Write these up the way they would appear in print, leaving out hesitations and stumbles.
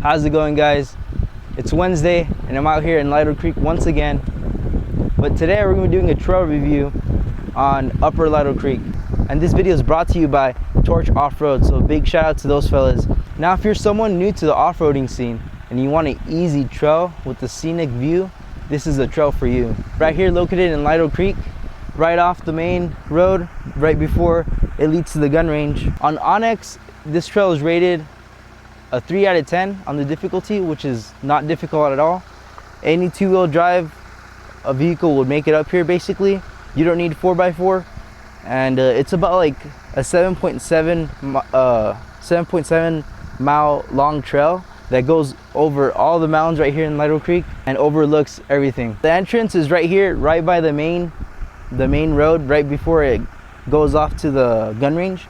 How's it going, guys? It's Wednesday and I'm out here in Lytle Creek once again. But today we're going to be doing a trail review on Upper Lytle Creek. And this video is brought to you by Torch Off-Road, so big shout out to those fellas. Now if you're someone new to the off-roading scene and you want an easy trail with a scenic view, this is a trail for you. Right here located in Lytle Creek, right off the main road, right before it leads to the gun range. On Onyx, this trail is rated a 3 out of 10 on the difficulty, which is not difficult at all. Any two-wheel drive a vehicle would make it up here basically. You don't need 4x4, and it's about like a 7.7 mile long trail that goes over all the mountains right here in Lytle Creek and overlooks everything. The entrance is right here, right by the main road, right before it goes off to the gun range.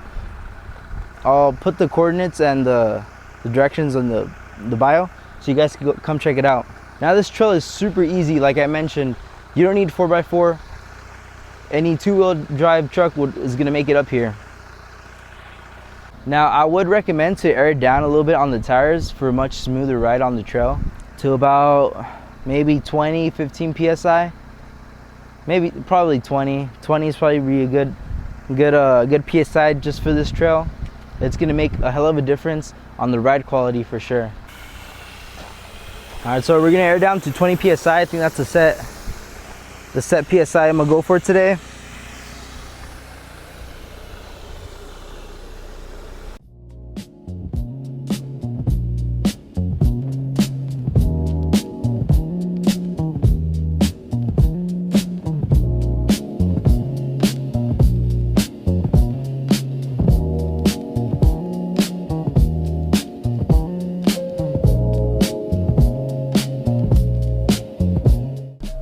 I'll put the coordinates and the directions on the bio so you guys can come check it out. Now this trail is super easy. Like I mentioned, you don't need 4x4. Any two-wheel drive truck is gonna make it up here. Now I would recommend to air it down a little bit on the tires for a much smoother ride on the trail, to about maybe 15 psi, probably 20 is probably be a good psi just for this trail. It's gonna make a hell of a difference on the ride quality for sure. All right, so we're gonna air down to 20 psi. I think that's the set psi I'm gonna go for today.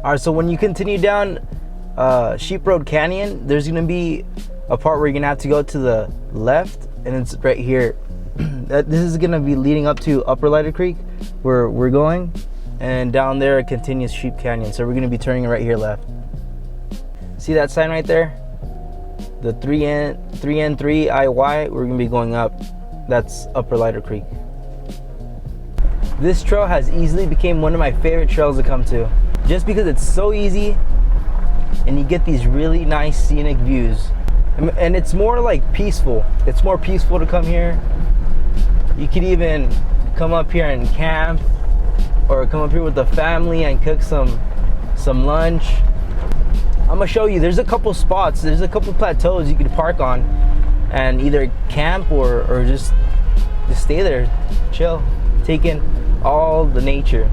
All right, so when you continue down Sheep Road Canyon, there's gonna be a part where you're gonna have to go to the left, and it's right here. This is gonna be leading up to Upper Lytle Creek, where we're going, and down there it continues Sheep Canyon. So we're gonna be turning right here left. See that sign right there? The 3N3IY, we're gonna be going up. That's Upper Lytle Creek. This trail has easily become one of my favorite trails to come to, just because it's so easy and you get these really nice scenic views, and it's more like peaceful. It's more peaceful to come here. You could even come up here and camp, or come up here with the family and cook some lunch. I'm gonna show you, there's a couple spots, there's a couple plateaus you could park on and either camp or just stay there, chill, take in all the nature.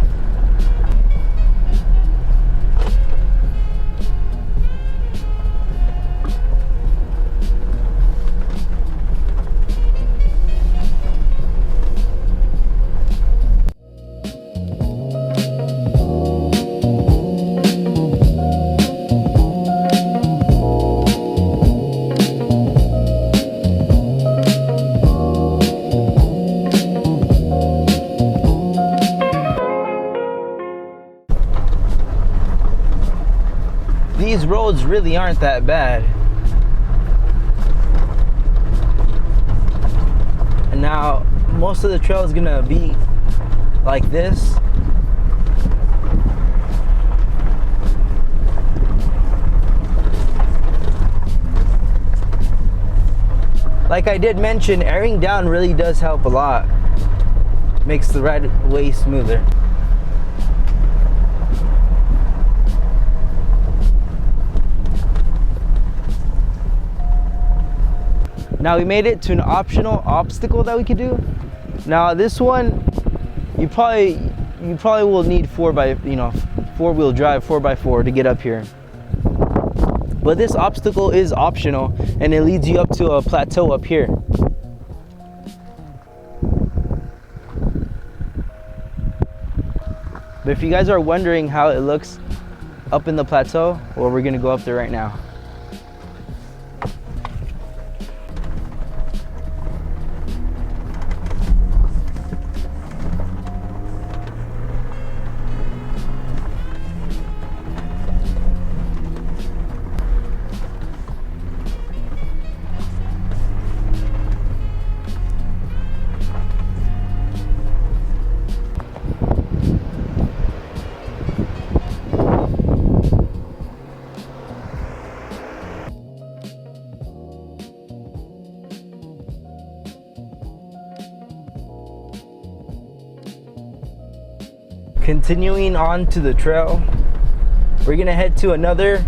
These roads really aren't that bad. And now most of the trail is gonna be like this. Like I did mention, airing down really does help a lot. Makes the ride way smoother. Now we made it to an optional obstacle that we could do. Now this one, you probably will need 4-wheel drive 4x4 to get up here. But this obstacle is optional, and it leads you up to a plateau up here. But if you guys are wondering how it looks up in the plateau, well, we're gonna go up there right now. Continuing on to the trail, we're gonna head to another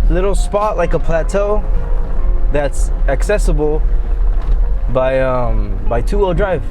little spot, like a plateau that's accessible by two-wheel drive.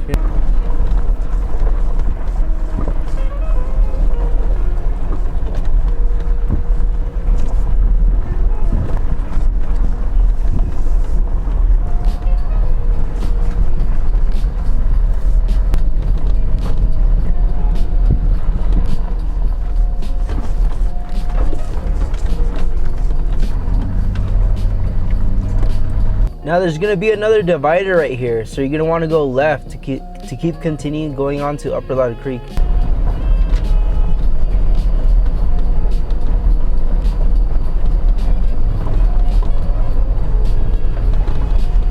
Now there's gonna be another divider right here, so you're gonna want to go left to keep continuing going on to Upper Lytle Creek.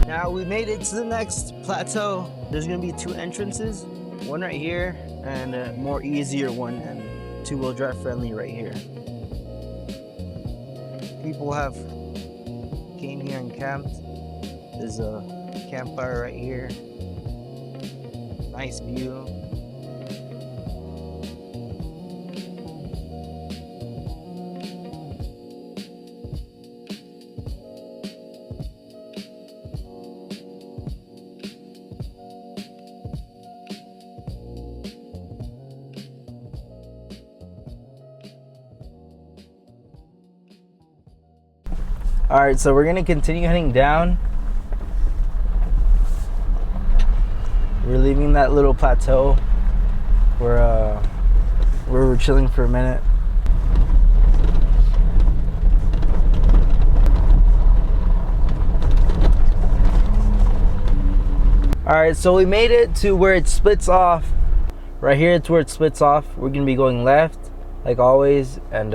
Now we made it to the next plateau. There's gonna be two entrances, one right here and a more easier one and two-wheel drive friendly right here. People have came here and camped. There's a campfire right here. Nice view. All right, so we're gonna continue heading down. We're leaving that little plateau where we're chilling for a minute. All right, so we made it to where it splits off. Right here, it's where it splits off. We're gonna be going left, like always. And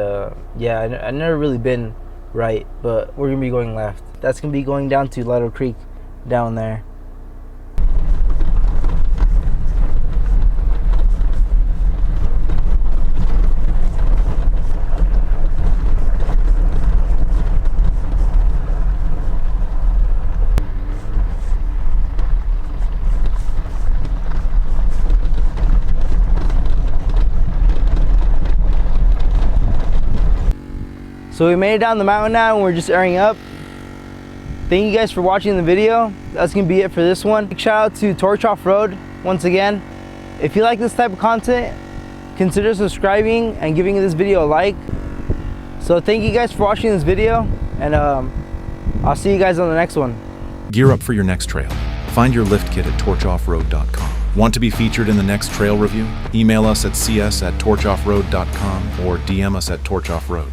yeah, I've never really been right, but we're gonna be going left. That's gonna be going down to Lytle Creek down there. So we made it down the mountain now and we're just airing up. Thank you guys for watching the video. That's gonna be it for this one. Big shout out to Torch Off Road once again. If you like this type of content, consider subscribing and giving this video a like. So thank you guys for watching this video, and I'll see you guys on the next one. Gear up for your next trail. Find your lift kit at torchoffroad.com. Want to be featured in the next trail review? Email us at cs@torchoffroad.com or DM us at torchoffroad.